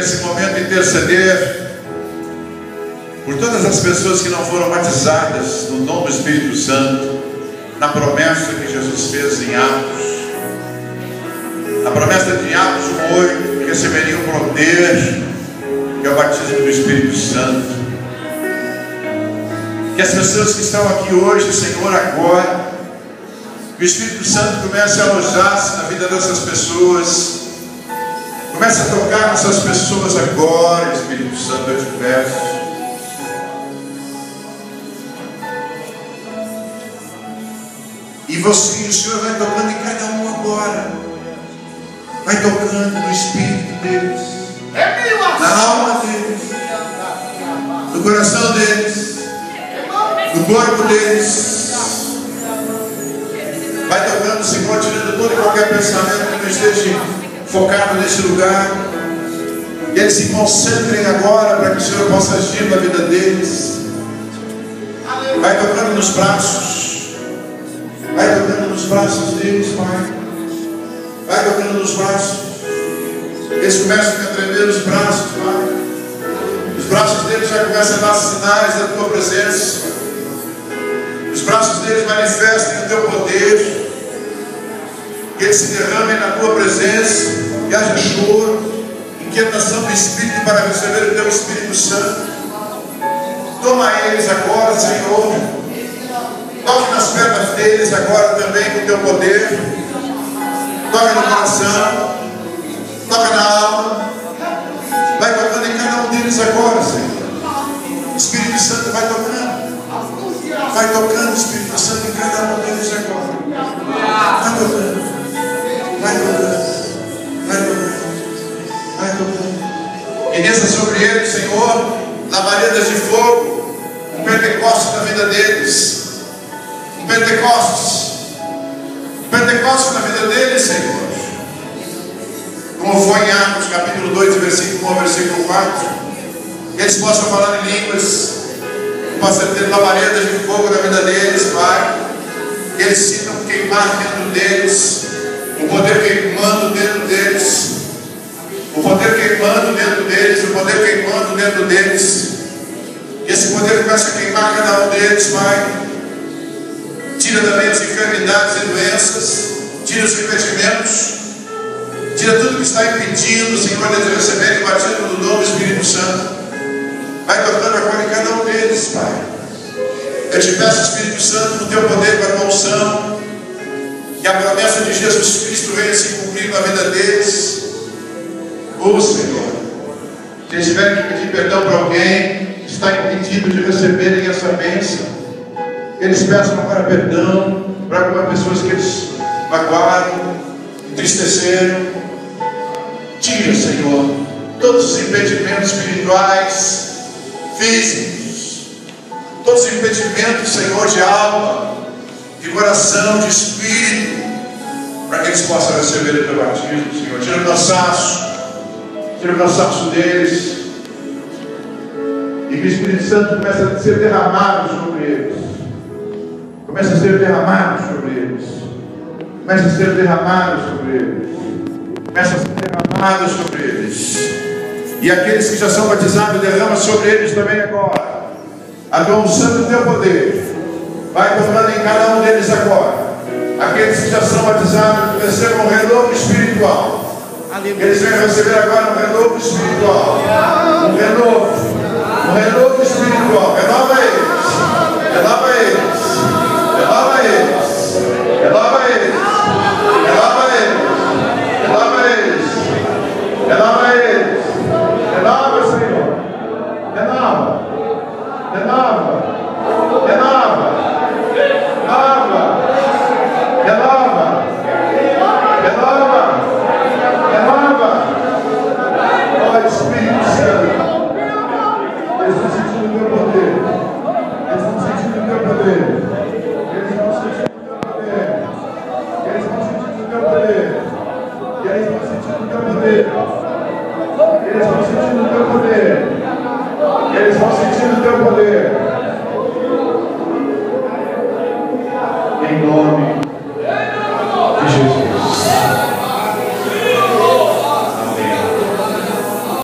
nesse momento interceder por todas as pessoas que não foram batizadas no nome do Espírito Santo, na promessa que Jesus fez em Atos. A promessa de Atos 1:8, que receberiam o poder, que é o batismo do Espírito Santo. Que as pessoas que estão aqui hoje, Senhor, agora, que o Espírito Santo comece a alojar-se na vida dessas pessoas. Comece a tocar nessas pessoas agora, Espírito Santo, eu te peço. E você, o Senhor vai tocando em cada um agora. Vai tocando no espírito deles, na alma deles, no coração deles, no corpo deles. Vai tocando, Senhor, tirando todo e qualquer pensamento que não esteja focado nesse lugar. E eles se concentrem agora para que o Senhor possa agir na vida deles. Vai tocando nos braços. Vai tocando nos braços deles, Pai. Vai tocando nos braços. Eles começam a tremer os braços, Pai. Os braços deles já começam a dar sinais da Tua presença. Os braços deles manifestem o Teu poder. Que eles se derramem na Tua presença. Que haja choro, inquietação do Espírito para receber o Teu Espírito Santo. Toma eles agora, Senhor. Toque nas pernas deles agora também com o Teu poder. Toca no coração. Toca na alma. Vai tocando em cada um deles agora, Senhor. Espírito Santo vai tocando. Vai tocando, Espírito Santo, em cada um deles agora. Vai tocando. Vai tocando. Vai tocando. Vai tocando. E desça sobre eles, Senhor, labaredas de fogo. Um Pentecostes na vida deles. Um Pentecostes. Um Pentecostes na vida deles, Senhor. Como foi em Atos, capítulo 2, versículo 1 ao versículo 4. Que eles possam falar em línguas. Que possam ter labaredas de fogo na vida deles, Pai. Que eles sintam queimar dentro deles. O poder queimando dentro deles. O poder queimando dentro deles. O poder queimando dentro deles. Que esse poder comece a queimar cada um deles, Pai. Tira também as enfermidades e doenças. Tira os impedimentos. Tira tudo que está impedindo, Senhor, de receberem o batismo do dom do Espírito Santo. Vai tocando agora em cada um deles, Pai. Eu te peço, Espírito Santo, no Teu poder, com a Tua unção, que a promessa de Jesus Cristo venha se cumprir na vida deles. Ô Senhor, se eles tiverem que pedir perdão para alguém que está impedido de receberem essa bênção, eles peçam agora perdão para algumas pessoas que eles magoaram, entristeceram. Tira, Senhor, todos os impedimentos espirituais, físicos, todos os impedimentos, Senhor, de alma, de coração, de espírito, para que eles possam receber o Teu batismo, Senhor. Tira o cansaço deles, e que o Espírito Santo comece a ser derramado sobre eles. Começa a ser derramado sobre eles. Começa a ser derramado sobre eles. Começa a ser derramado sobre eles. E aqueles que já são batizados, derrama sobre eles também agora. A Tua unção do Teu poder. Vai tocando em cada um deles agora. Aqueles que já são batizados, recebam um renovo espiritual. Eles vão receber agora um renovo espiritual. Um renovo espiritual. Renova eles. Renova eles. Renova eles. Renova eles. Renova eles. Renova eles. Renova eles. Renova, Senhor. Renova. Renova. Renova. Renova. Renova. Renova. Renova. Ó Espírito Santo. Eles estão sentindo o Teu poder. Eles estão sentindo o Teu poder. Eles estão sentindo o Teu poder. Eles estão sentindo o Teu poder. Eles estão sentindo o Teu poder. Eles estão sentindo o Teu poder. Eles estão sentindo o Teu poder. Em nome